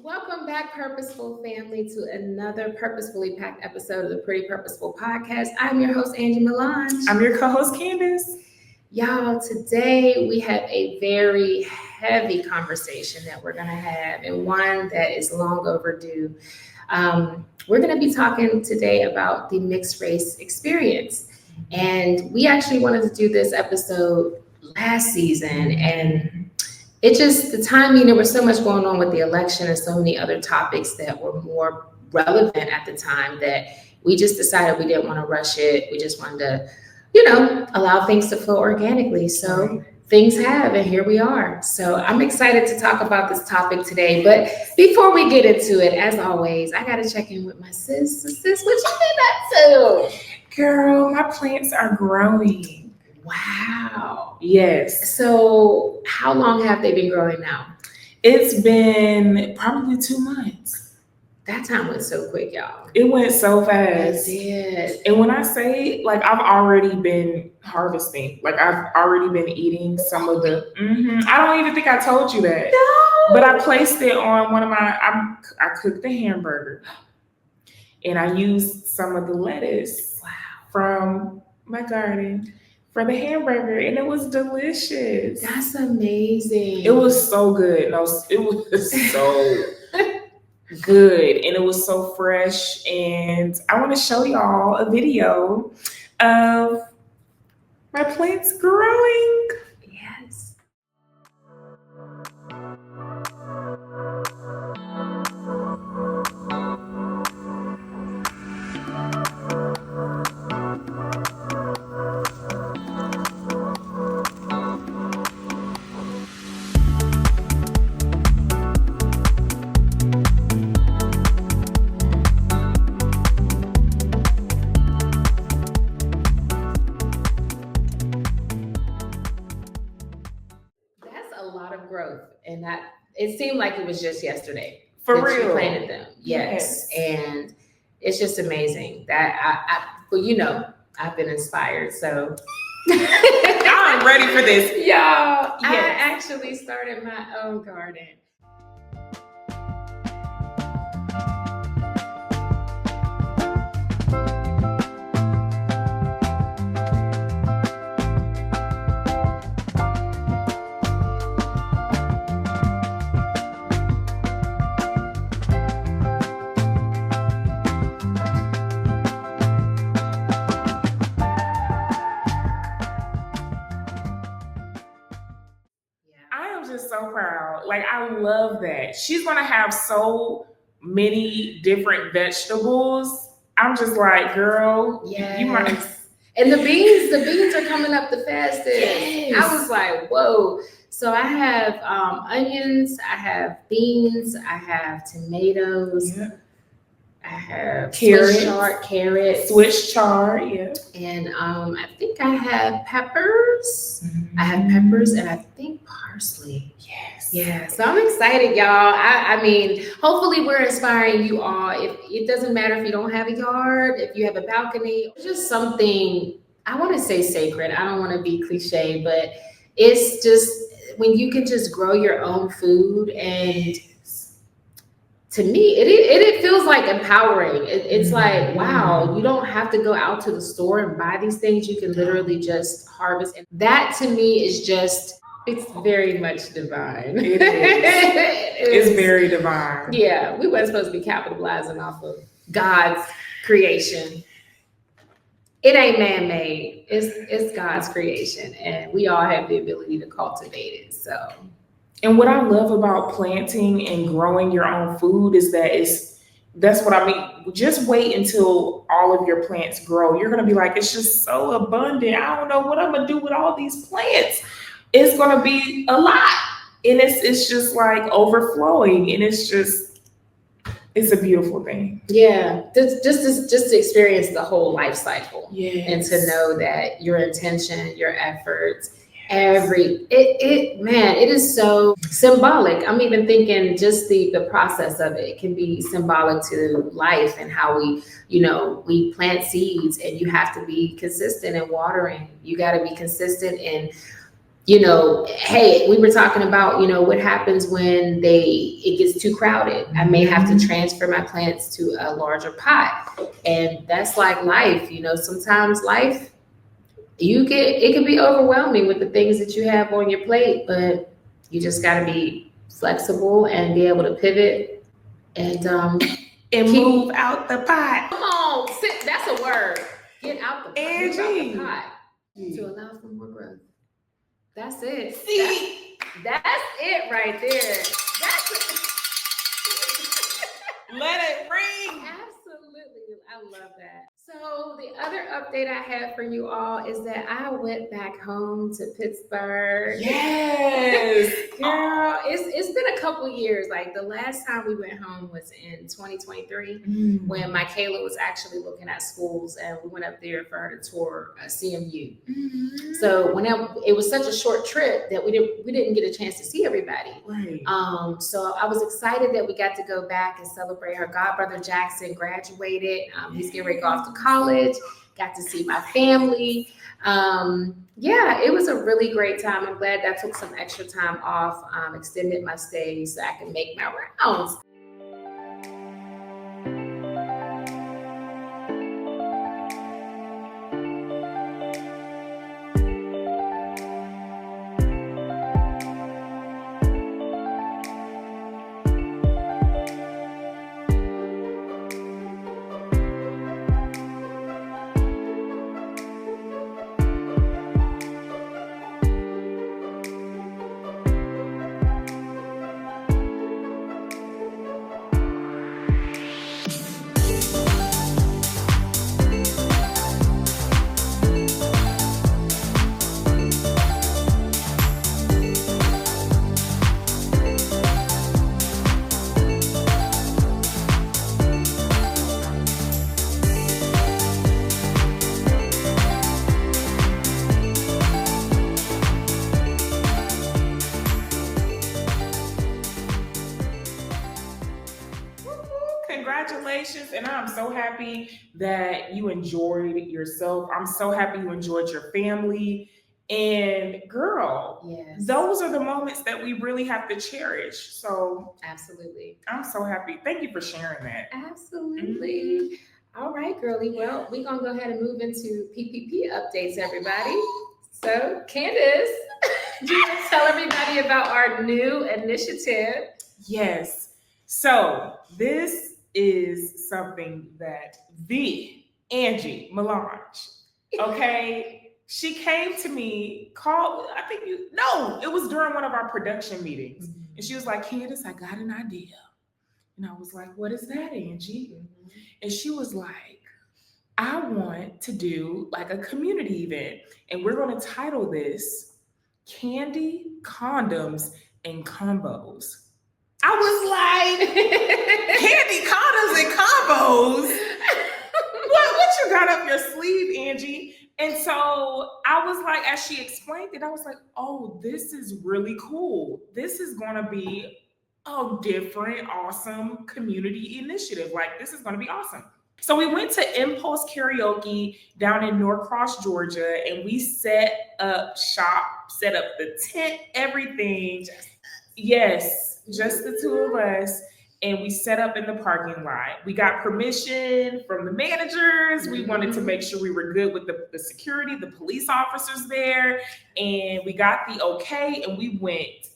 Welcome back, Purposeful family, to another purposefully packed episode of the Pretty Purposeful Podcast. I'm your host, Angee Mélanĝe. I'm your co-host, Candace. Y'all, today we have a very heavy conversation that we're going to have, and one that is long overdue. We're going to be talking today about the mixed race experience. And we actually wanted to do this episode last season, and the timing, there was so much going on with the election and so many other topics that were more relevant at the time that we just decided we didn't want to rush it. We just wanted to, allow things to flow organically. So things have, and here we are. So I'm excited to talk about this topic today. But before we get into it, as always, I got to check in with my sis. Sis, what you been up to? Girl, my plants are growing. Wow. Yes. So how long have they been growing now? It's been probably 2 months. That time went so quick, y'all. It went so fast. It did. And when I say, I've already been harvesting. I've already been eating some of the, I don't even think I told you that. No. But I placed it on one of I cooked the hamburger. And I used some of the lettuce from my garden for the hamburger, and it was delicious. That's amazing. It was so good. No, it was so good, and it was so fresh. And I want to show y'all a video of my plants growing. Yes. Growth, and that it seemed like it was just yesterday for that real. You planted them, yes, and it's just amazing that I've been inspired. So I'm ready for this, y'all. Yes. I actually started my own garden. So proud. I love that. She's gonna have so many different vegetables. I'm just like, girl, yes. You might. And the beans are coming up the fastest. Yes. I was like, whoa. So I have onions, I have beans, I have tomatoes, I have carrots, Swiss chard, yeah. And I think I have peppers. I have peppers, and I think parsley. Yes. Yeah. So I'm excited, y'all. I mean, hopefully we're inspiring you all. If it doesn't matter if you don't have a yard, if you have a balcony, it's just something, I want to say sacred. I don't want to be cliche, but it's just when you can just grow your own food, and to me, it feels like empowering. It's like, wow, you don't have to go out to the store and buy these things. You can literally just harvest. And that to me is just, it's very much divine. It is. It's very divine. Yeah, we weren't supposed to be capitalizing off of God's creation. It ain't man-made. It's God's creation, and we all have the ability to cultivate it. So, and what I love about planting and growing your own food is that's what I mean. Just wait until all of your plants grow. You're gonna be like, it's just so abundant. I don't know what I'm gonna do with all these plants. It's gonna be a lot, and it's just like overflowing, and it's a beautiful thing. Yeah, just to experience the whole life cycle, and to know that your intention, your efforts, it is so symbolic. I'm even thinking just the process of it can be symbolic to life and how we plant seeds, and you have to be consistent in watering. You got to be consistent in. Hey, we were talking about, what happens when it gets too crowded. I may have to transfer my plants to a larger pot. And that's like life. Sometimes life, it can be overwhelming with the things that you have on your plate, but you just got to be flexible and be able to pivot and move out the pot. Come on, that's a word. Get out the pot. Angee. Move out the pot to allow for more growth. That's it. See, that's it right there. Let it ring. Absolutely. I love that. So the other update I have for you all is that I went back home to Pittsburgh. Yes. Girl, it's been a couple years. Like the last time we went home was in 2023 when Michaela was actually looking at schools, and we went up there for her to tour CMU. Mm-hmm. So it was such a short trip that we didn't get a chance to see everybody. Right. So I was excited that we got to go back and celebrate her godbrother Jackson graduated. He's getting ready to go off to college. Got to see my family. It was a really great time. I'm glad that I took some extra time off, extended my stay so I can make my rounds. Congratulations, and I'm so happy that you enjoyed yourself. I'm so happy you enjoyed your family. And girl, yes, those are the moments that we really have to cherish. So absolutely, I'm so happy. Thank you for sharing that. Absolutely. Mm-hmm. All right, girlie. Well, we're gonna go ahead and move into PPP updates, everybody. So, Candace, do you want to tell everybody about our new initiative? Yes. So this is something that the Angee Mélanĝe, okay, she came to me, it was during one of our production meetings. Mm-hmm. And she was like, Candace, I got an idea. And I was like, what is that, Angee? Mm-hmm. And she was like, I want to do like a community event. And we're going to title this Candy, Condoms, and Combos. I was like, candy, condoms, and combos? What you got up your sleeve, Angee? And so I was like, as she explained it, I was like, oh, this is really cool. This is going to be a different, awesome community initiative. Like, this is going to be awesome. So we went to Impulse Karaoke down in Norcross, Georgia, and we set up shop, set up the tent, everything. Yes, just the two of us. And we set up in the parking lot. We got permission from the managers. We wanted to make sure we were good with the security, the police officers there. And we got the okay, and we went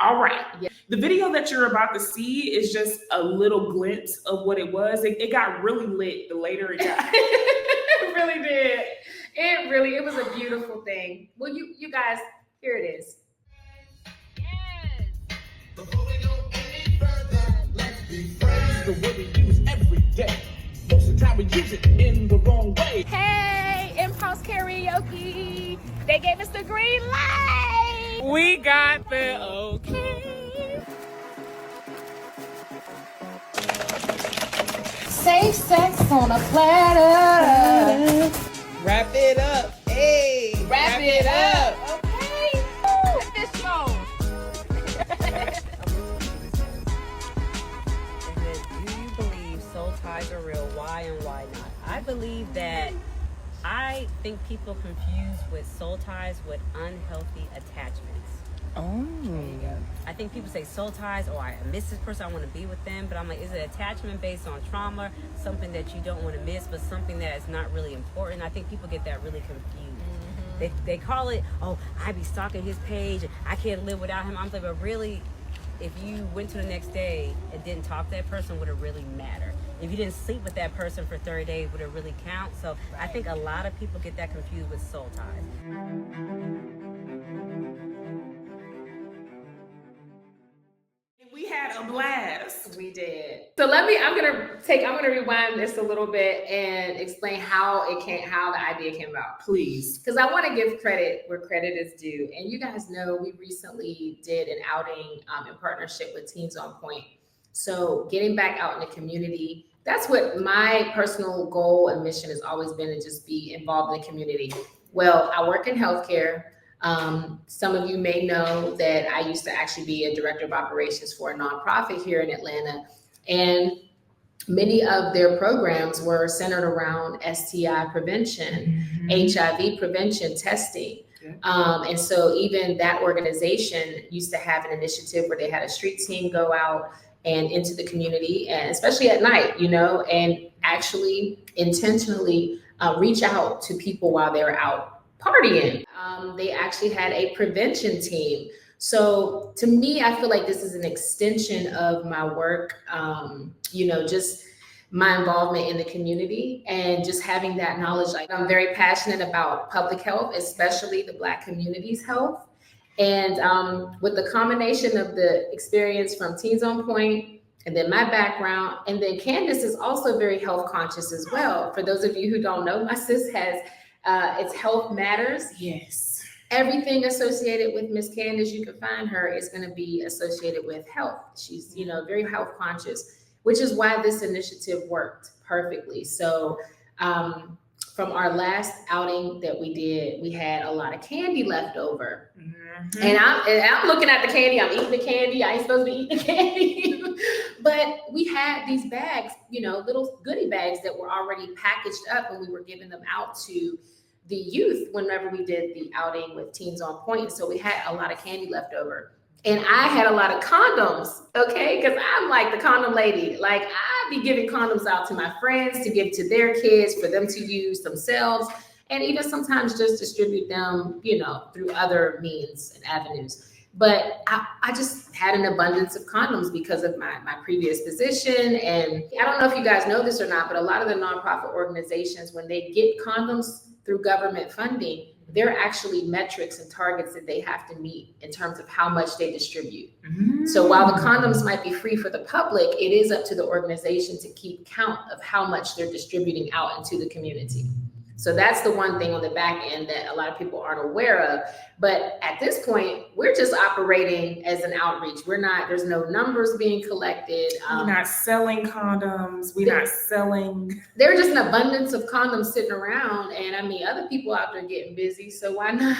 All right. Yeah. The video that you're about to see is just a little glimpse of what it was. It got really lit the later it got. It really did. It was a beautiful thing. Well, you guys, here it is. Yes. Before we go any further, let's be friends. The word we use every day. Most of the time we use it in the wrong way. Hey, impulse karaoke. They gave us the green light. We got the okay. Safe sex on a platter. Wrap it up. Hey. Wrap it up. Okay. This mode. Do you believe soul ties are real? Why and why not? I believe that I think people confuse with soul ties with unhealthy attachments. Oh. I think people say soul ties, or I miss this person, I want to be with them, but I'm like, is it attachment based on trauma, something that you don't want to miss, but something that is not really important? I think people get that really confused. They call it, oh, I be stalking his page, and I can't live without him. I'm like, but really, if you went to the next day and didn't talk to that person, would it really matter? If you didn't sleep with that person for 30 days, would it really count? So I think a lot of people get that confused with soul ties. We had a blast. We did. So I'm gonna rewind this a little bit and explain how the idea came about. Please. Because I want to give credit where credit is due. And you guys know we recently did an outing in partnership with Teens on Point. So getting back out in the community, that's what my personal goal and mission has always been, to just be involved in the community. Well, I work in healthcare. Some of you may know that I used to actually be a director of operations for a nonprofit here in Atlanta. And many of their programs were centered around STI prevention, HIV prevention testing. And so even that organization used to have an initiative where they had a street team go out and into the community, and especially at night, and actually intentionally reach out to people while they were out partying. They actually had a prevention team. So to me, I feel like this is an extension of my work, just my involvement in the community and just having that knowledge. Like, I'm very passionate about public health, especially the Black community's health. And with the combination of the experience from Teens on Point and then my background, and then Candace is also very health conscious as well. For those of you who don't know, my sis has it's Health Matters. Yes. Everything associated with Miss Candace, you can find her, is going to be associated with health. She's, very health conscious, which is why this initiative worked perfectly. So from our last outing that we did, we had a lot of candy left over. Mm-hmm. And I'm looking at the candy, I'm eating the candy. I ain't supposed to be eating the candy. But we had these bags, little goodie bags that were already packaged up, and we were giving them out to the youth whenever we did the outing with Teens on Point. So we had a lot of candy left over. And I had a lot of condoms, okay? Because I'm like the condom lady. Like, I be giving condoms out to my friends to give to their kids for them to use themselves, and even sometimes just distribute them, through other means and avenues. But I just had an abundance of condoms because of my previous position. And I don't know if you guys know this or not, but a lot of the nonprofit organizations, when they get condoms through government funding, there are actually metrics and targets that they have to meet in terms of how much they distribute. Mm-hmm. So while the condoms might be free for the public, it is up to the organization to keep count of how much they're distributing out into the community. So that's the one thing on the back end that a lot of people aren't aware of. But at this point, we're just operating as an outreach. There's no numbers being collected. We're not selling condoms. We're not selling. There's just an abundance of condoms sitting around. And other people out there getting busy. So why not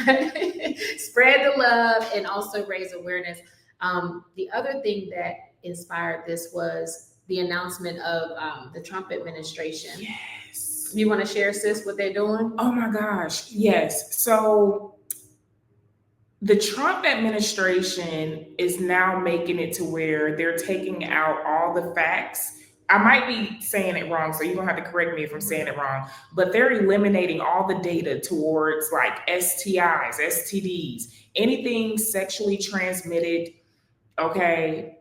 spread the love and also raise awareness? The other thing that inspired this was the announcement of the Trump administration. Yes. You want to share, sis, what they're doing? Oh my gosh, yes. So the Trump administration is now making it to where they're taking out all the facts. I might be saying it wrong, so you're going to have to correct me if I'm saying it wrong, but they're eliminating all the data towards like STIs, STDs, anything sexually transmitted okay,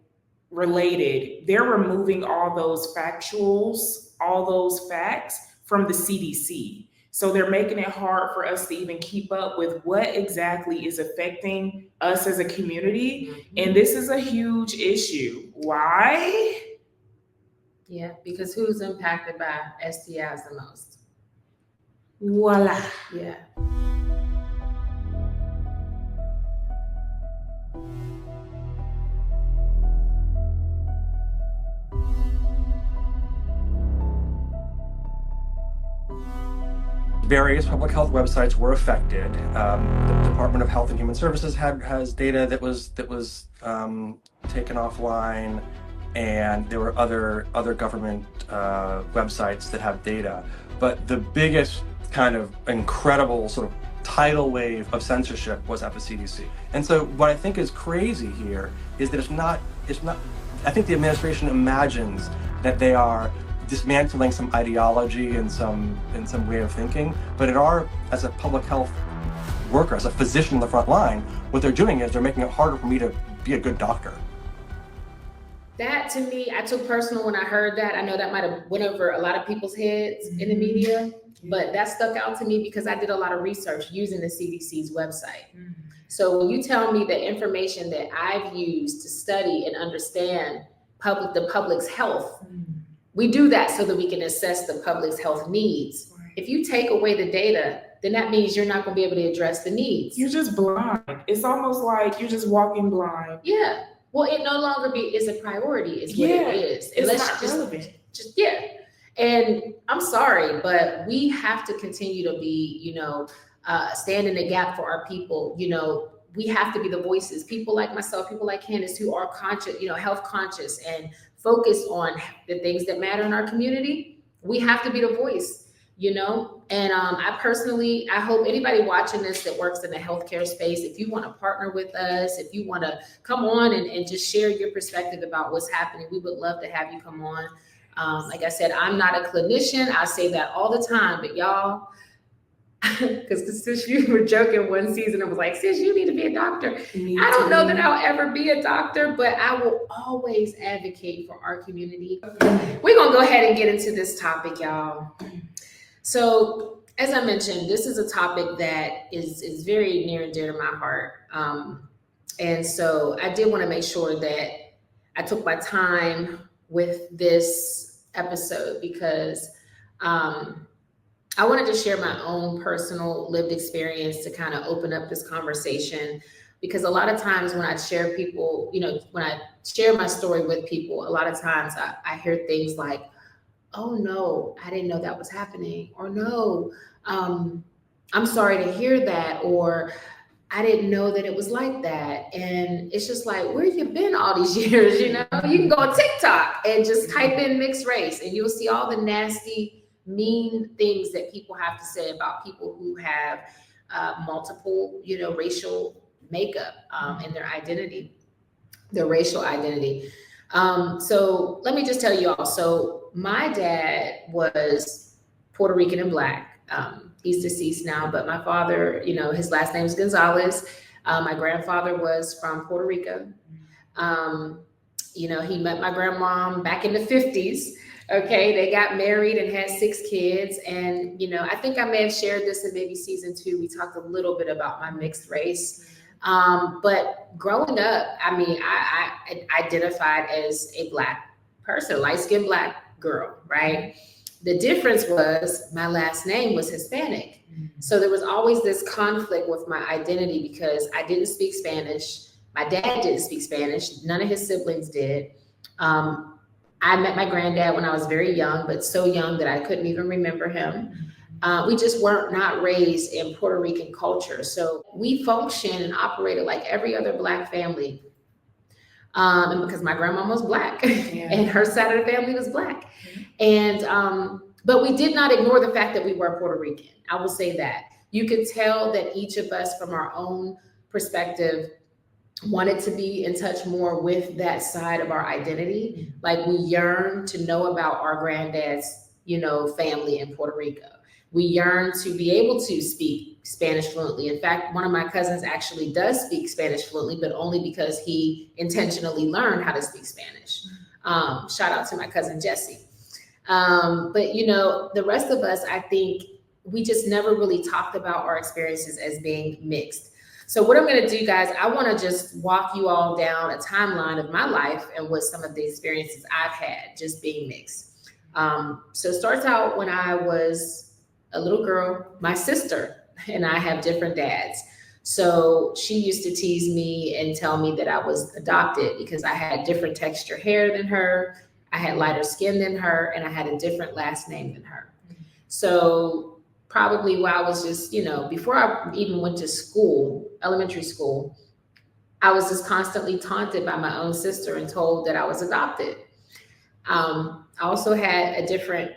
related, they're removing all those factuals, all those facts from the CDC. So they're making it hard for us to even keep up with what exactly is affecting us as a community. And this is a huge issue. Why? Yeah, because who's impacted by STIs the most? Voila. Yeah. Various public health websites were affected. The Department of Health and Human Services has data that was taken offline, and there were other government websites that have data. But the biggest kind of incredible sort of tidal wave of censorship was at the CDC. And so what I think is crazy here is that it's not. I think the administration imagines that they are dismantling some ideology and some way of thinking, but as a public health worker, as a physician in the front line, what they're doing is they're making it harder for me to be a good doctor. That to me, I took personal when I heard that. I know that might have went over a lot of people's heads in the media, but that stuck out to me because I did a lot of research using the CDC's website. So when you tell me the information that I've used to study and understand the public's health, we do that so that we can assess the public's health needs. If you take away the data, then that means you're not going to be able to address the needs. You're just blind. It's almost like you're just walking blind. Yeah. Well, it no longer is a priority, is what it is. It's not relevant. Yeah. And I'm sorry, but we have to continue to be, stand in the gap for our people. We have to be the voices. People like myself, people like Candace, who are conscious, health conscious and focused on the things that matter in our community. We have to be the voice, And I hope anybody watching this that works in the healthcare space, if you want to partner with us, if you want to come on and just share your perspective about what's happening, we would love to have you come on. Like I said, I'm not a clinician. I say that all the time, but y'all, because sis, you were joking one season, I was like, sis, you need to be a doctor. I don't know that I'll ever be a doctor, but I will always advocate for our community. We're going to go ahead and get into this topic, y'all. So as I mentioned, this is a topic that is very near and dear to my heart. And so I did want to make sure that I took my time with this episode because I wanted to share my own personal lived experience to kind of open up this conversation, because a lot of times when I share people, when I share my story with people, a lot of times I hear things like, oh no, I didn't know that was happening, or no, I'm sorry to hear that, or I didn't know that it was like that. And it's just like, where you been all these years? You can go on TikTok and just type in mixed race and you'll see all the nasty, mean things that people have to say about people who have multiple, racial makeup in their identity, their racial identity. So let me just tell you all. So my dad was Puerto Rican and Black. He's deceased now, but my father, his last name is Gonzalez. My grandfather was from Puerto Rico. He met my grandmom back in the 50s. Okay, they got married and had 6 kids. And, I think I may have shared this in maybe season 2. We talked a little bit about my mixed race. But growing up, I identified as a Black person, light-skinned Black girl, right? The difference was my last name was Hispanic. So there was always this conflict with my identity because I didn't speak Spanish. My dad didn't speak Spanish. None of his siblings did. I met my granddad when I was very young, but so young that I couldn't even remember him. We just not raised in Puerto Rican culture. So we functioned and operated like every other Black family. And because my grandma was Black and her side of the family was Black. And, but we did not ignore the fact that we were Puerto Rican. I will say that. You could tell that each of us from our own perspective wanted to be in touch more with that side of our identity. Like we yearned to know about our granddad's, family in Puerto Rico. We yearned to be able to speak Spanish fluently. In fact, one of my cousins actually does speak Spanish fluently, but only because he intentionally learned how to speak Spanish. Shout out to my cousin Jesse. But you know, the rest of us, I think we just never really talked about our experiences as being mixed. So what I'm going to do, guys, I want to just walk you all down a timeline of my life and what some of the experiences I've had just being mixed. So it starts out when I was a little girl. My sister and I have different dads. So she used to tease me and tell me that I was adopted because I had different texture hair than her, I had lighter skin than her, and I had a different last name than her. So probably while I was just, you know, before I even went to school, elementary school, I was just constantly taunted by my own sister and told that I was adopted. I also had a different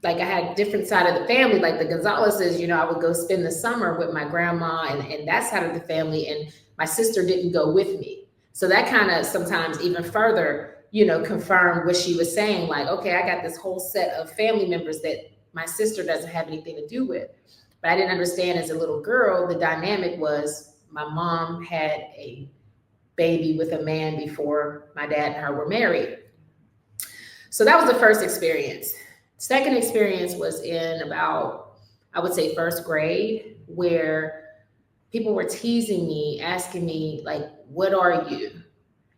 side of the family, like the Gonzalez's. You know, I would go spend the summer with my grandma and that side of the family, and my sister didn't go with me. So that kind of sometimes even further, you know, confirmed what she was saying, like, okay, I got this whole set of family members that my sister doesn't have anything to do with. But I didn't understand as a little girl, the dynamic was my mom had a baby with a man before my dad and her were married. So that was the first experience. Second experience was in about, I would say, first grade, where people were teasing me, asking me, like, what are you?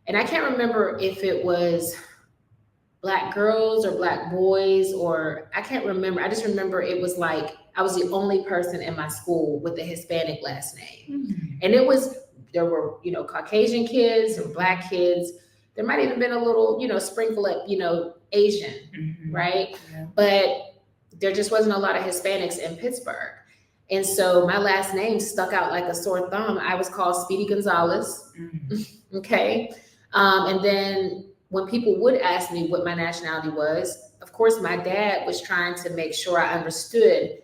And I can't remember if it was Black girls or Black boys, or I can't remember. I just remember it was like I was the only person in my school with a Hispanic last name. And there were, you know, Caucasian kids or Black kids. There might even been a little, you know, sprinkle of, you know, Asian, right? Yeah. But there just wasn't a lot of Hispanics in Pittsburgh. And so my last name stuck out like a sore thumb. I was called Speedy Gonzalez. Okay. And then when people would ask me what my nationality was, of course, my dad was trying to make sure I understood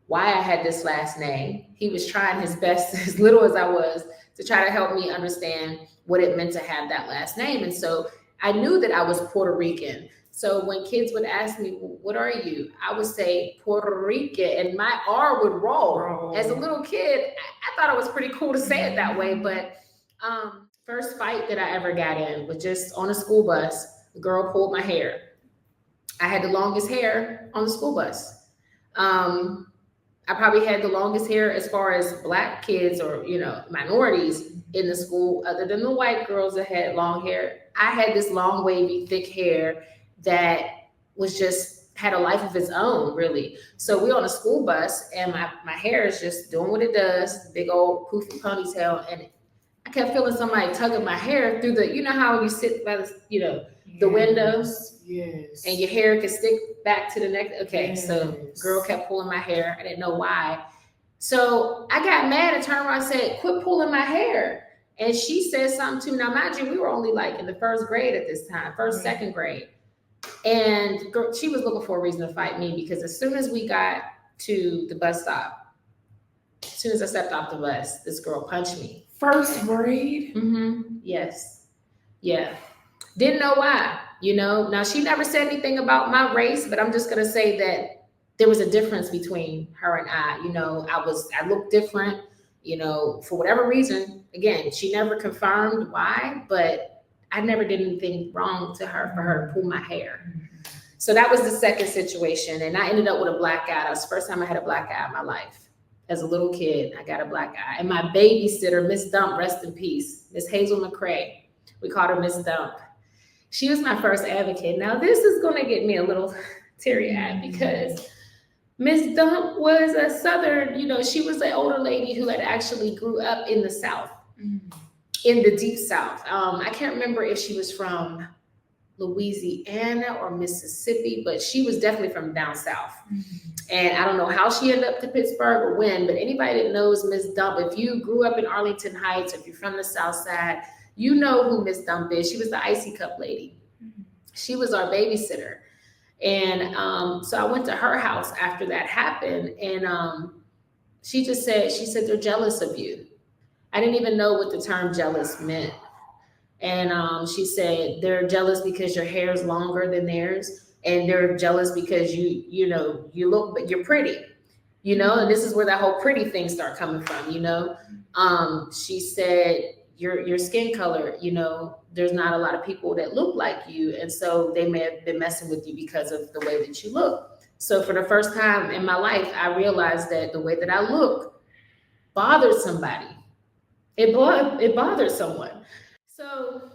why I had this last name. He was trying his best, as little as I was, to try to help me understand what it meant to have that last name. And so I knew that I was Puerto Rican. So when kids would ask me, what are you? I would say Puerto Rican, and my R would roll. As a little kid, I thought it was pretty cool to say it that way. But first fight that I ever got in was just on a school bus. The girl pulled my hair. I had the longest hair on the school bus. I probably had the longest hair as far as Black kids or, you know, minorities in the school, other than the white girls that had long hair. I had this long, wavy, thick hair that was just had a life of its own, really. So we're on a school bus, and my hair is just doing what it does, big old poofy ponytail, and I kept feeling somebody tugging my hair through the, you know how you sit by the, you know, the windows, and your hair can stick back to the neck. Okay, so girl kept pulling my hair. I didn't know why. So I got mad and turned around and said, quit pulling my hair. And she said something to me. Now, mind you, we were only like in the first grade at this time, second grade. And she was looking for a reason to fight me, because as soon as we got to the bus stop, as soon as I stepped off the bus, this girl punched me. First grade? Yes. Yeah. Didn't know why, you know. Now, she never said anything about my race, but I'm just going to say that there was a difference between her and I. You know, I looked different, you know, for whatever reason. Again, she never confirmed why, but I never did anything wrong to her for her to pull my hair. So that was the second situation. And I ended up with a black eye. That was the first time I had a black eye in my life. As a little kid, I got a black eye. And my babysitter, Miss Dump, rest in peace, Miss Hazel McCrae, we called her Miss Dump. She was my first advocate. Now, this is going to get me a little teary-eyed, because Miss Dump was a Southern, you know, she was an older lady who had actually grew up in the South, in the deep South. I can't remember if she was from Louisiana or Mississippi, but she was definitely from down South. And I don't know how she ended up to Pittsburgh or when, but anybody that knows Miss Dump, if you grew up in Arlington Heights, if you're from the South Side, you know who Miss Dump is. She was the icy cup lady. She was our babysitter. And so I went to her house after that happened, and she said, they're jealous of you. I didn't even know what the term jealous meant. And she said, they're jealous because your hair is longer than theirs, and they're jealous because you look, but you're pretty. you know, and this is where that whole pretty thing start coming from, you know. She said, your skin color, you know, there's not a lot of people that look like you. And so they may have been messing with you because of the way that you look. So for the first time in my life, I realized that the way that I look bothered somebody. It bothered someone. So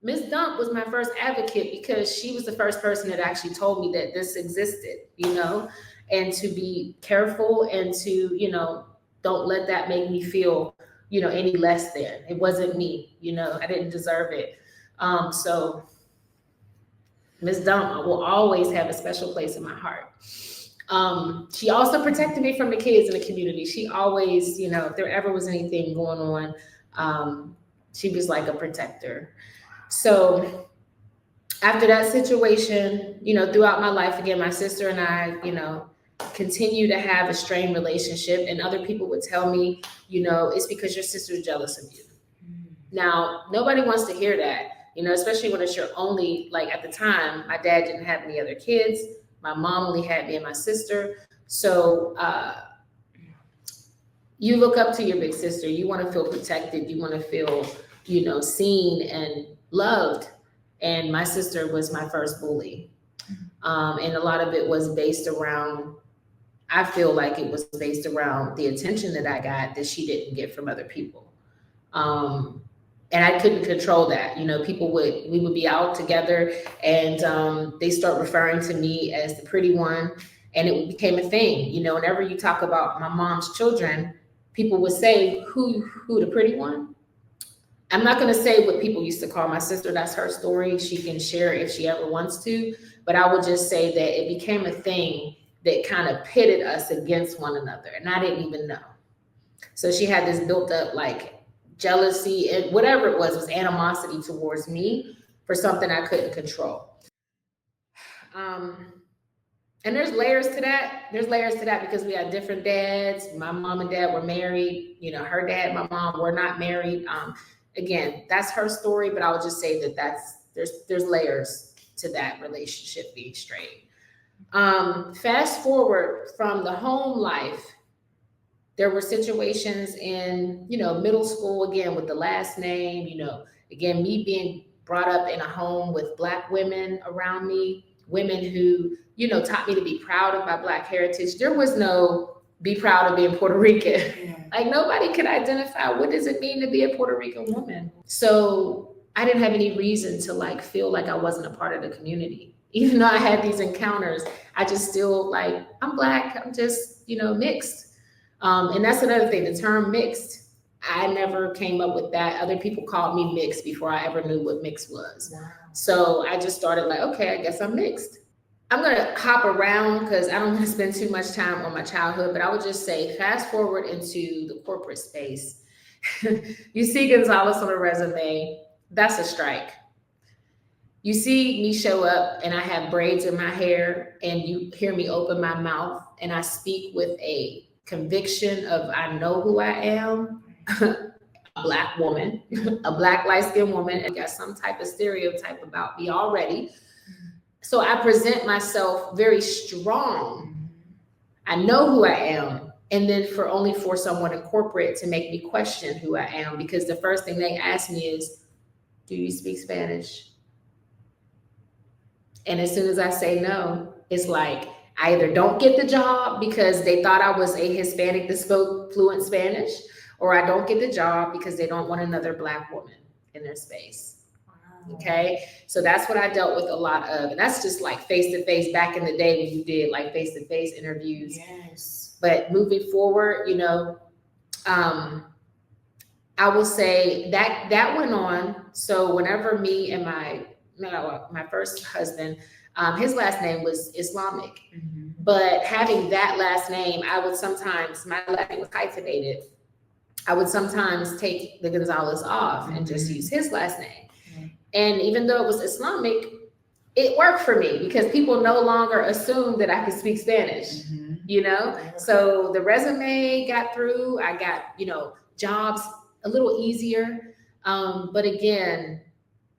Miss Dump was my first advocate because she was the first person that actually told me that this existed, you know, and to be careful and to, you know, don't let that make me feel, you know, any less than. It wasn't me, you know, I didn't deserve it. So Miss Dump will always have a special place in my heart. She also protected me from the kids in the community. She always, you know, if there ever was anything going on, she was like a protector. So after that situation, you know, throughout my life, again, my sister and I, you know, continue to have a strained relationship, and other people would tell me, you know, it's because your sister's jealous of you. Now, nobody wants to hear that, you know, especially when it's your only, like at the time, my dad didn't have any other kids. My mom only had me and my sister. So you look up to your big sister. You want to feel protected. You want to feel, you know, seen and loved. And my sister was my first bully. And a lot of it was based around, I feel like it was based around the attention that I got that she didn't get from other people. And I couldn't control that. You know, we would be out together and they start referring to me as the pretty one. And it became a thing. You know, whenever you talk about my mom's children, people would say, who the pretty one? I'm not going to say what people used to call my sister. That's her story. She can share it if she ever wants to. But I would just say that it became a thing that kind of pitted us against one another. And I didn't even know. So she had this built up like jealousy and whatever it was animosity towards me for something I couldn't control. And there's layers to that. There's layers to that because we had different dads. My mom and dad were married. You know, her dad, my mom were not married. Again, that's her story, but I would just say that there's layers to that relationship being straight. Fast forward from the home life, there were situations in, you know, middle school, again, with the last name, you know, again, me being brought up in a home with Black women around me, women who, you know, taught me to be proud of my Black heritage. There was no be proud of being Puerto Rican. Like nobody could identify what does it mean to be a Puerto Rican woman. So I didn't have any reason to like feel like I wasn't a part of the community. Even though I had these encounters, I just still like, I'm Black, I'm just, you know, mixed. And that's another thing, the term mixed, I never came up with that. Other people called me mixed before I ever knew what mixed was. Wow. So I just started like, okay, I guess I'm mixed. I'm gonna hop around because I don't want to spend too much time on my childhood, but I would just say fast forward into the corporate space. You see Gonzalez on a resume, that's a strike. You see me show up and I have braids in my hair and you hear me open my mouth and I speak with a conviction of I know who I am, a Black woman, a Black light-skinned woman, and got some type of stereotype about me already. So I present myself very strong. I know who I am. And then for someone in corporate to make me question who I am, because the first thing they ask me is, do you speak Spanish? And as soon as I say no, it's like, I either don't get the job because they thought I was a Hispanic that spoke fluent Spanish, or I don't get the job because they don't want another Black woman in their space. Okay, so that's what I dealt with a lot of, and that's just like face-to-face back in the day when you did like face-to-face interviews. Yes. But moving forward, you know, I will say that went on. So whenever me and my first husband, his last name was Islamic, but having that last name, I would sometimes, my last name was hyphenated. I would sometimes take the Gonzalez off and just use his last name. And even though it was Islamic, it worked for me because people no longer assumed that I could speak Spanish, you know? So the resume got through, I got, you know, jobs a little easier. But again,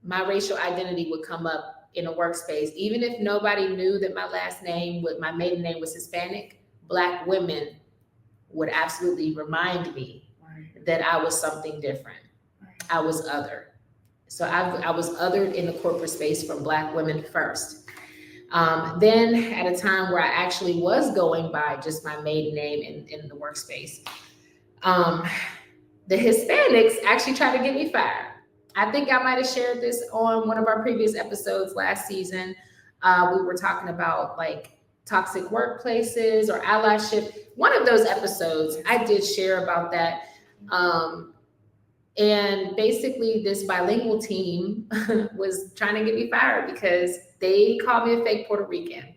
my racial identity would come up in a workspace. Even if nobody knew that my maiden name was Hispanic, Black women would absolutely remind me that I was something different. I was other. So I was othered in the corporate space from Black women first. Then at a time where I actually was going by just my maiden name in the workspace, the Hispanics actually tried to get me fired. I think I might have shared this on one of our previous episodes last season. We were talking about like toxic workplaces or allyship. One of those episodes, I did share about that. And basically this bilingual team was trying to get me fired because they called me a fake Puerto Rican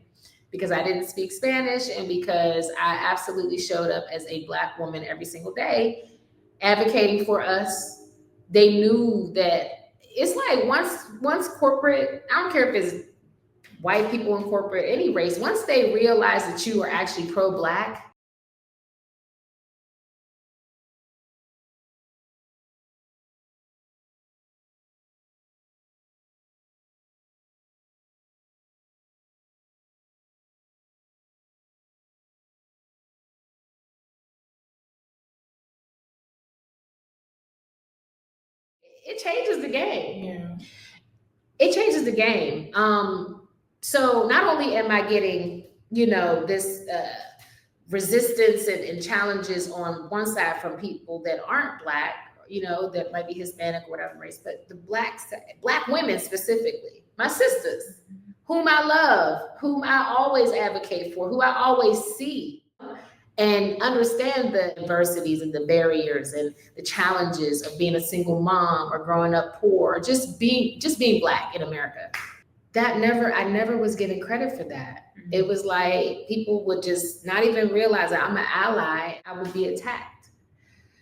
because I didn't speak Spanish and because I absolutely showed up as a Black woman every single day advocating for us. They knew that it's like once corporate, I don't care if it's white people in corporate, any race, once they realize that you are actually pro-Black, it changes the game. Yeah. It changes the game. So not only am I getting, this resistance and challenges on one side from people that aren't Black, that might be Hispanic or whatever race, but the Black women specifically, my sisters, whom I love, whom I always advocate for, who I always see and understand the adversities and the barriers and the challenges of being a single mom or growing up poor, or just being Black in America. I never was given credit for that. It was like people would just not even realize that I'm an ally, I would be attacked.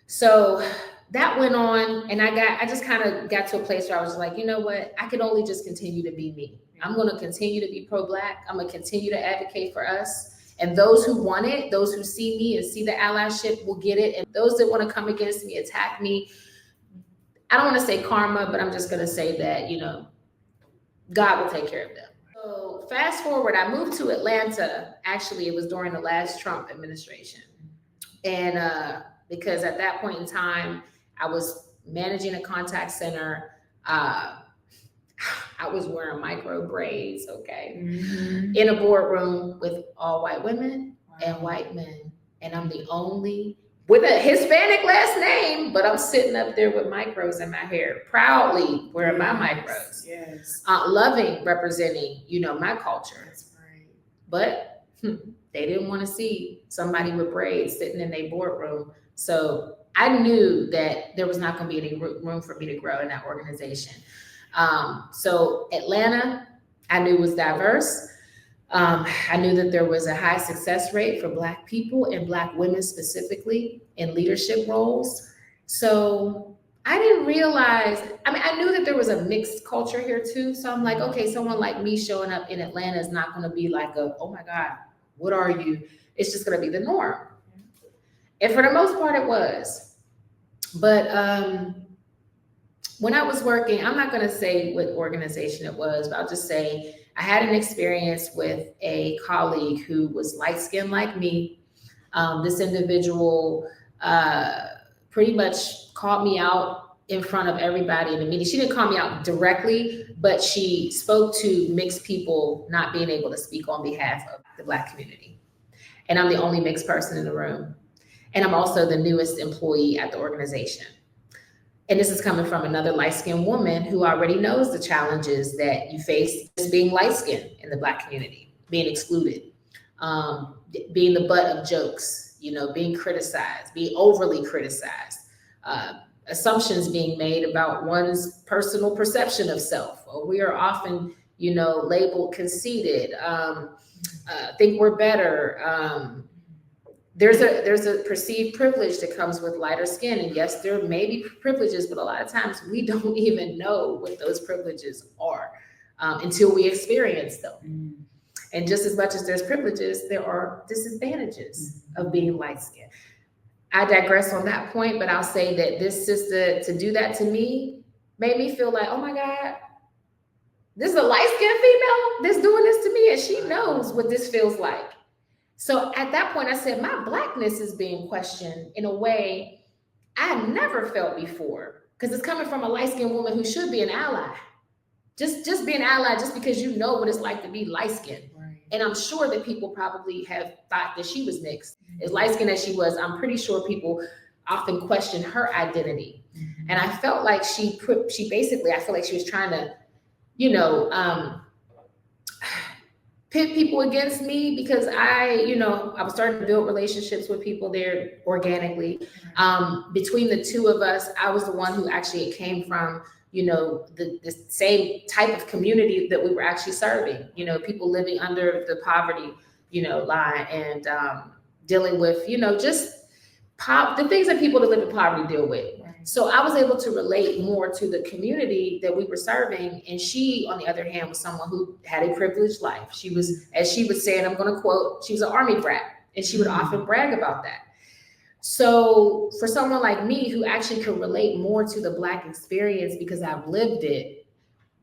So that went on, and I just kind of got to a place where I was like, you know what? I can only just continue to be me. I'm going to continue to be pro-Black. I'm going to continue to advocate for us. And those who want it, those who see me and see the allyship will get it. And those that want to come against me, attack me, I don't want to say karma, but I'm just going to say that, God will take care of them. So fast forward, I moved to Atlanta. Actually, it was during the last Trump administration. And because at that point in time, I was managing a contact center. I was wearing micro braids, okay, in a boardroom with all white women and white men. And I'm the only with a Hispanic last name, but I'm sitting up there with micros in my hair, proudly wearing my micros. Yes. Loving representing, my culture. That's right. But they didn't want to see somebody with braids sitting in their boardroom. So I knew that there was not going to be any room for me to grow in that organization. So Atlanta, I knew was diverse. I knew that there was a high success rate for Black people and Black women specifically in leadership roles. So I didn't realize, I knew that there was a mixed culture here too. So I'm like, okay, someone like me showing up in Atlanta is not going to be like oh my God, what are you? It's just going to be the norm. And for the most part it was. But when I was working, I'm not going to say what organization it was, but I'll just say I had an experience with a colleague who was light-skinned like me. This individual pretty much called me out in front of everybody in the meeting. She didn't call me out directly, but she spoke to mixed people not being able to speak on behalf of the Black community. And I'm the only mixed person in the room. And I'm also the newest employee at the organization. And this is coming from another light-skinned woman who already knows the challenges that you face as being light-skinned in the Black community, being excluded, being the butt of jokes, being criticized, being overly criticized, assumptions being made about one's personal perception of self. We are often, labeled conceited, think we're better. There's a perceived privilege that comes with lighter skin. And yes, there may be privileges, but a lot of times we don't even know what those privileges are until we experience them. And just as much as there's privileges, there are disadvantages of being light skinned. I digress on that point, but I'll say that this sister, to do that to me, made me feel like, oh my God, this is a light skinned female that's doing this to me. And she knows what this feels like. So at that point, I said, my Blackness is being questioned in a way I had never felt before, because it's coming from a light-skinned woman who should be an ally. Just be an ally just because you know what it's like to be light-skinned. Right. And I'm sure that people probably have thought that she was mixed. As light-skinned as she was, I'm pretty sure people often question her identity. Mm-hmm. And I felt like she basically, I feel like she was trying to, pit people against me, because I was starting to build relationships with people there organically. Between the two of us, I was the one who actually came from, the same type of community that we were actually serving, people living under the poverty, line, and dealing with, just the things that people that live in poverty deal with. So I was able to relate more to the community that we were serving. And she, on the other hand, was someone who had a privileged life. She was, as she would say, and I'm going to quote, she was an Army brat, and she would often brag about that. So for someone like me who actually could relate more to the Black experience because I've lived it,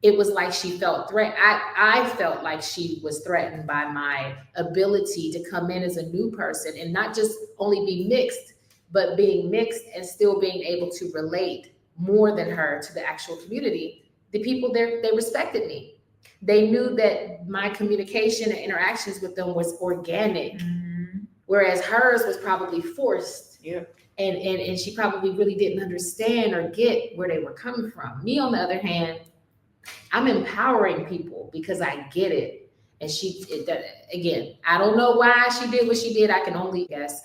it was like she felt threatened. I felt like she was threatened by my ability to come in as a new person and not just only be mixed, but being mixed and still being able to relate more than her to the actual community. The people there, they respected me. They knew that my communication and interactions with them was organic, whereas hers was probably forced. Yeah. And she probably really didn't understand or get where they were coming from. Me, on the other hand, I'm empowering people because I get it. And again, I don't know why she did what she did. I can only guess.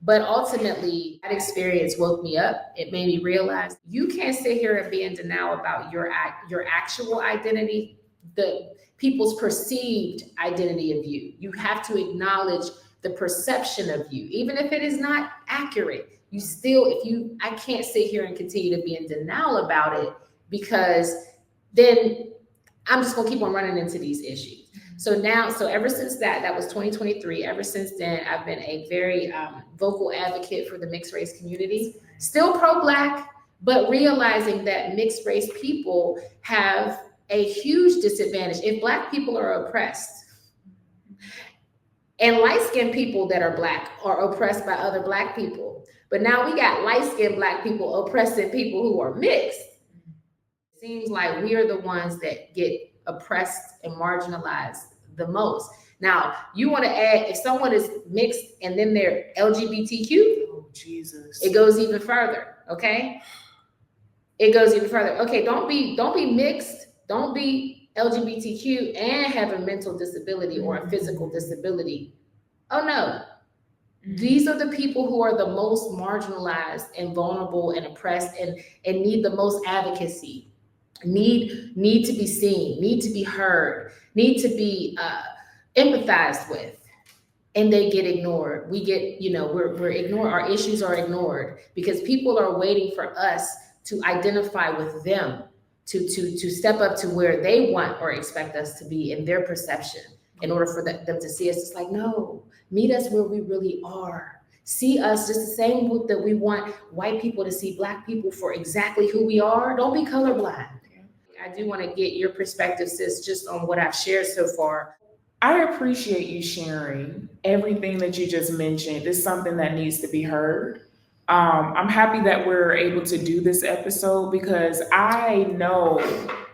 But ultimately, that experience woke me up. It made me realize you can't sit here and be in denial about your actual identity, the people's perceived identity of you. You have to acknowledge the perception of you, even if it is not accurate. You still, I can't sit here and continue to be in denial about it, because then I'm just gonna keep on running into these issues. So ever since that was 2023, ever since then, I've been a very vocal advocate for the mixed race community, still pro-Black, but realizing that mixed race people have a huge disadvantage. If Black people are oppressed, and light-skinned people that are Black are oppressed by other Black people, but now we got light-skinned Black people oppressing people who are mixed. It seems like we are the ones that get oppressed and marginalized the most. Now, you want to add, if someone is mixed and then they're LGBTQ, oh Jesus, it goes even further. Okay, it goes even further. Okay, don't be mixed, don't be LGBTQ and have a mental disability or a physical disability. Oh no. These are the people who are the most marginalized and vulnerable and oppressed and need the most advocacy. Need to be seen, need to be heard, need to be empathized with, and they get ignored. We get, we're ignored. Our issues are ignored because people are waiting for us to identify with them, to step up to where they want or expect us to be in their perception in order for them to see us. It's like, no, meet us where we really are. See us just the same that we want white people to see Black people for exactly who we are. Don't be colorblind. I do want to get your perspective, sis, just on what I've shared so far. I appreciate you sharing everything that you just mentioned. It's something that needs to be heard. I'm happy that we're able to do this episode because I know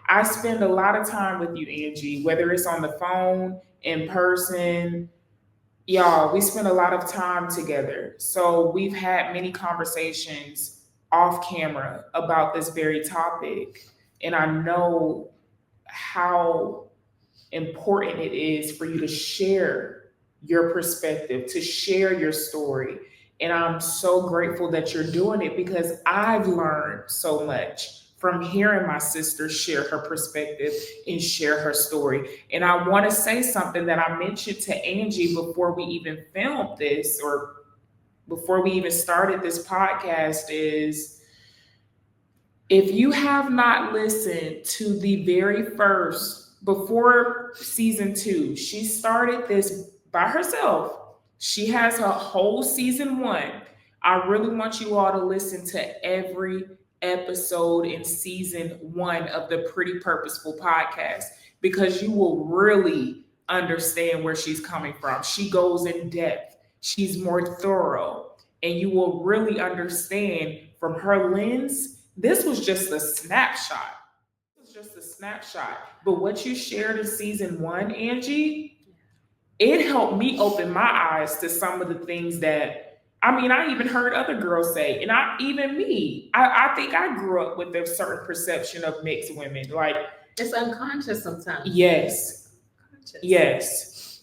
I spend a lot of time with you, Angee, whether it's on the phone, in person. Y'all, we spend a lot of time together. So we've had many conversations off camera about this very topic. And I know how important it is for you to share your perspective, to share your story. And I'm so grateful that you're doing it because I've learned so much from hearing my sister share her perspective and share her story. And I want to say something that I mentioned to Angee before we even filmed this or before we even started this podcast is, if you have not listened to the very first, before season 2, she started this by herself. She has her whole season 1. I really want you all to listen to every episode in season 1 of the Pretty Purposeful podcast because you will really understand where she's coming from. She goes in depth. She's more thorough. And you will really understand from her lens, this was just a snapshot. This was just a snapshot. But what you shared in season 1, Angee, it helped me open my eyes to some of the things that, I even heard other girls say, and even me, I think I grew up with a certain perception of mixed women. Like, it's unconscious sometimes. Yes. Yes.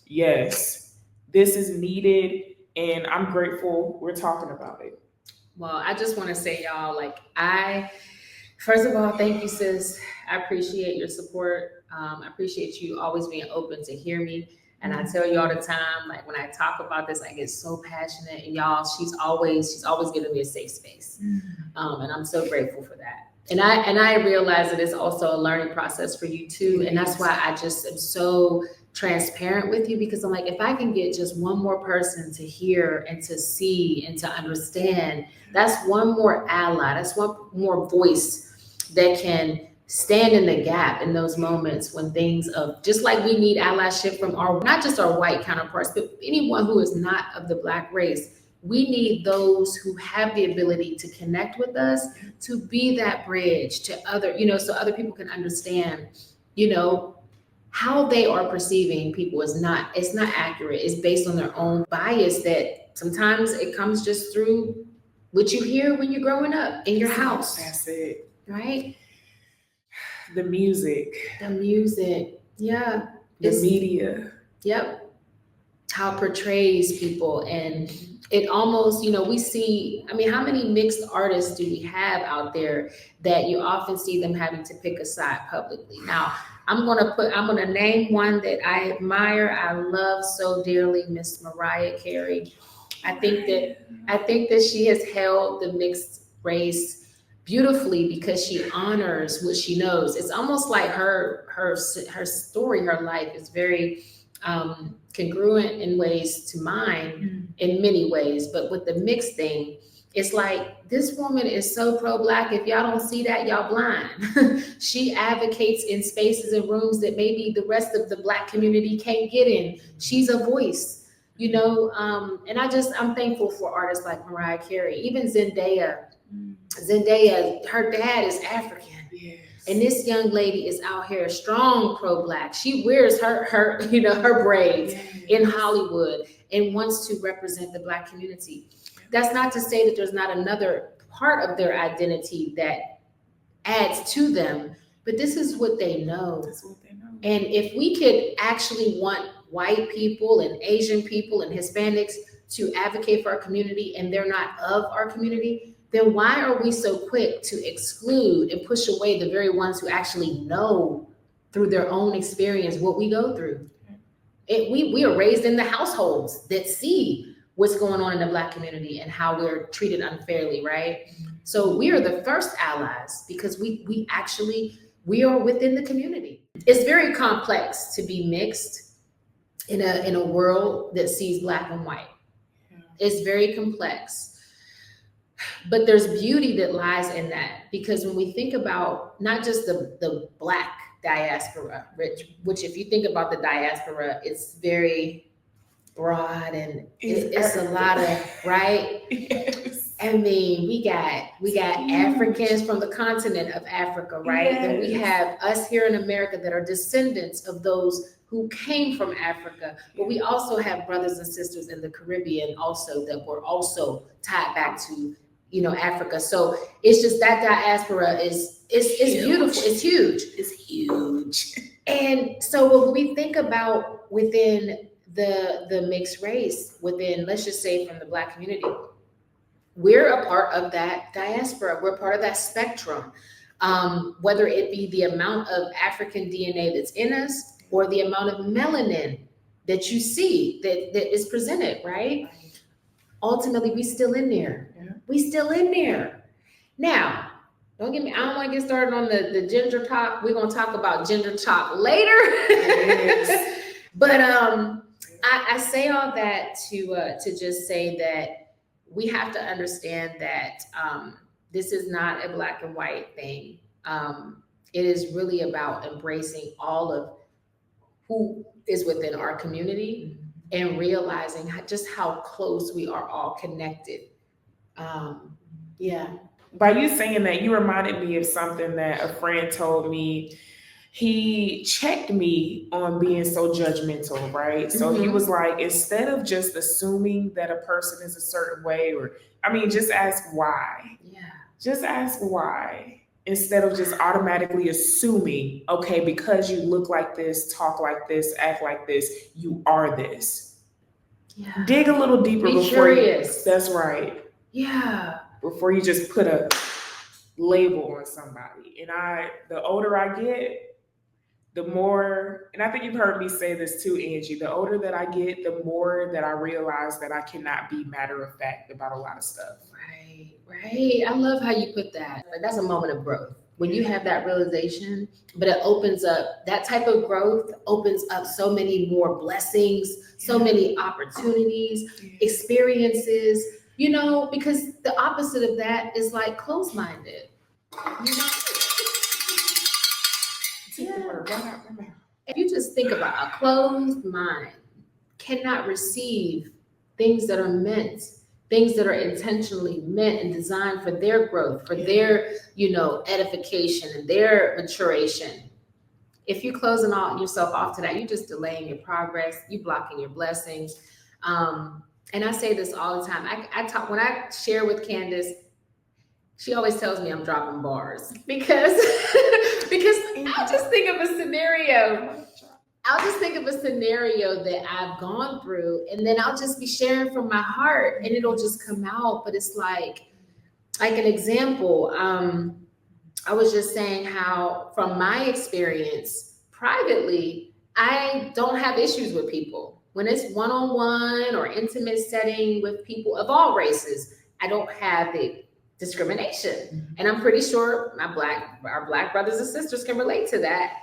This is needed, and I'm grateful we're talking about it. Well, I just want to say, y'all, first of all, thank you, sis. I appreciate your support. I appreciate you always being open to hear me. And I tell you all the time, like when I talk about this, I get so passionate. And y'all, she's always giving me a safe space. And I'm so grateful for that. And I realize that it's also a learning process for you too. And that's why I just am so transparent with you, because I'm like, if I can get just one more person to hear and to see and to understand, that's one more ally, that's one more voice that can stand in the gap in those moments when things of, just like we need allyship from not just our white counterparts, but anyone who is not of the Black race. We need those who have the ability to connect with us, to be that bridge to other, so other people can understand, how they are perceiving people it's not accurate. It's based on their own bias that sometimes it comes just through what you hear when you're growing up in your house. That's it. Right? The music. Yeah. The media. Yep. How it portrays people. And it almost, we see, how many mixed artists do we have out there that you often see them having to pick a side publicly? Now, I'm gonna name one that I admire, I love so dearly, Miss Mariah Carey. I think that she has held the mixed race beautifully because she honors what she knows. It's almost like her story, her life is very congruent in ways to mine in many ways. But with the mixed thing, it's like, this woman is so pro-Black. If y'all don't see that, y'all blind. She advocates in spaces and rooms that maybe the rest of the Black community can't get in. She's a voice, and I'm thankful for artists like Mariah Carey, even Zendaya. Her dad is African. Yes. And this young lady is out here strong pro-Black. She wears her braids in Hollywood and wants to represent the Black community. That's not to say that there's not another part of their identity that adds to them, but this is what they know. That's what they know. And if we could actually want white people and Asian people and Hispanics to advocate for our community and they're not of our community, then why are we so quick to exclude and push away the very ones who actually know through their own experience what we go through? We are raised in the households that see what's going on in the Black community and how we're treated unfairly, right? So we are the first allies because we are within the community. It's very complex to be mixed in a world that sees Black and white. It's very complex. But there's beauty that lies in that, because when we think about not just the Black diaspora, which if you think about the diaspora, it's very broad and it's a lot of, right? Yes. I mean, we got Africans from the continent of Africa, right? Yes. Then we have us here in America that are descendants of those who came from Africa, but we also have brothers and sisters in the Caribbean also that were also tied back to, Africa. So it's just that diaspora is beautiful. It's huge. It's huge. And so when we think about within the mixed race, within, let's just say from the Black community, we're a part of that diaspora. We're part of that spectrum. Whether it be the amount of African DNA that's in us or the amount of melanin that you see that is presented, right? Ultimately, we still in there. Yeah. We still in there. Now, don't get me, I don't want to get started on the gender talk. We're going to talk about gender talk later. Yes. But I say all that to just say that we have to understand that this is not a Black and white thing. It is really about embracing all of who is within our community and realizing just how close we are all connected. Yeah. By you saying that, you reminded me of something that a friend told me. He checked me on being so judgmental, right? So he was like, instead of just assuming that a person is a certain way, just ask why. Yeah. Just ask why. Instead of just automatically assuming, okay, because you look like this, talk like this, act like this, you are this. Yeah. Dig a little deeper Be before curious. That's right. Yeah. Before you just put a label on somebody. And the older I get, the more, and I think you've heard me say this too, Angee, the older that I get, the more that I realize that I cannot be matter of fact about a lot of stuff. Right. I love how you put that. Like, that's a moment of growth. When you have that realization, but it opens up, that type of growth opens up so many more blessings, so many opportunities, experiences, because the opposite of that is like closed-minded. If you just think about a closed mind cannot receive things that are meant, things that are intentionally meant and designed for their growth, for their, edification and their maturation. If you're closing yourself off to that, you're just delaying your progress, you blocking your blessings. And I say this all the time. I talk when I share with Candace, she always tells me I'm dropping bars because I'll just think of a scenario. That I've gone through, and then I'll just be sharing from my heart, and it'll just come out. But it's like an example. I was just saying how, from my experience privately, I don't have issues with people. When it's one-on-one or intimate setting with people of all races, I don't have the discrimination. And I'm pretty sure our Black brothers and sisters can relate to that.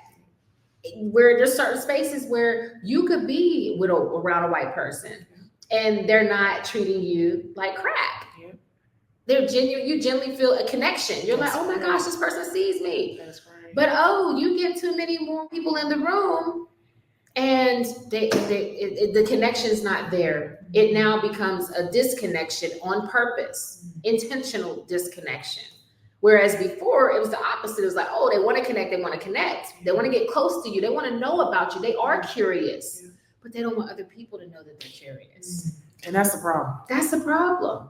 Where there's certain spaces where you could be around a white person and they're not treating you like crap. Yeah. You genuinely feel a connection. You're like, oh my gosh, this person sees me. That's right. But you get too many more people in the room and the connection's not there. It now becomes a disconnection on purpose, intentional disconnection. Whereas before, it was the opposite. It was like, they want to connect. They want to connect. They want to get close to you. They want to know about you. They are curious, but they don't want other people to know that they're curious. And that's the problem. That's the problem.